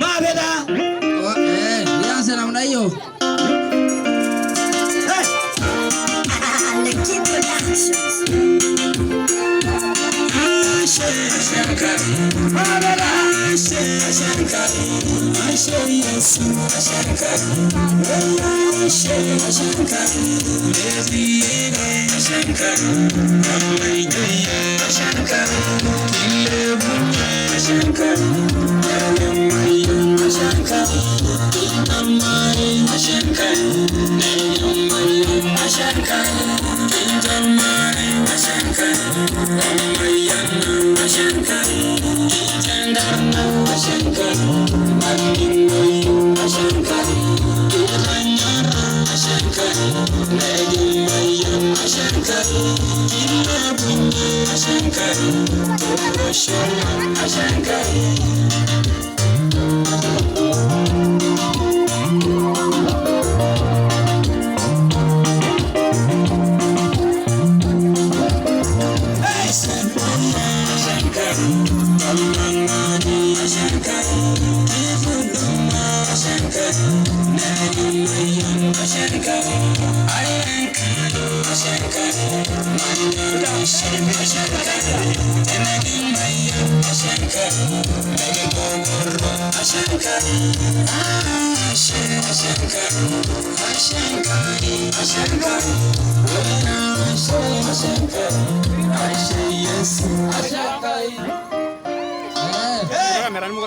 Mabela. Oh, yan sa naman na iyo. Lucky Productions. Shankar, Mabela. Shankar, Yesu. Shankar, Shankar, Shankar, Shankar, Shankar, Kamera mo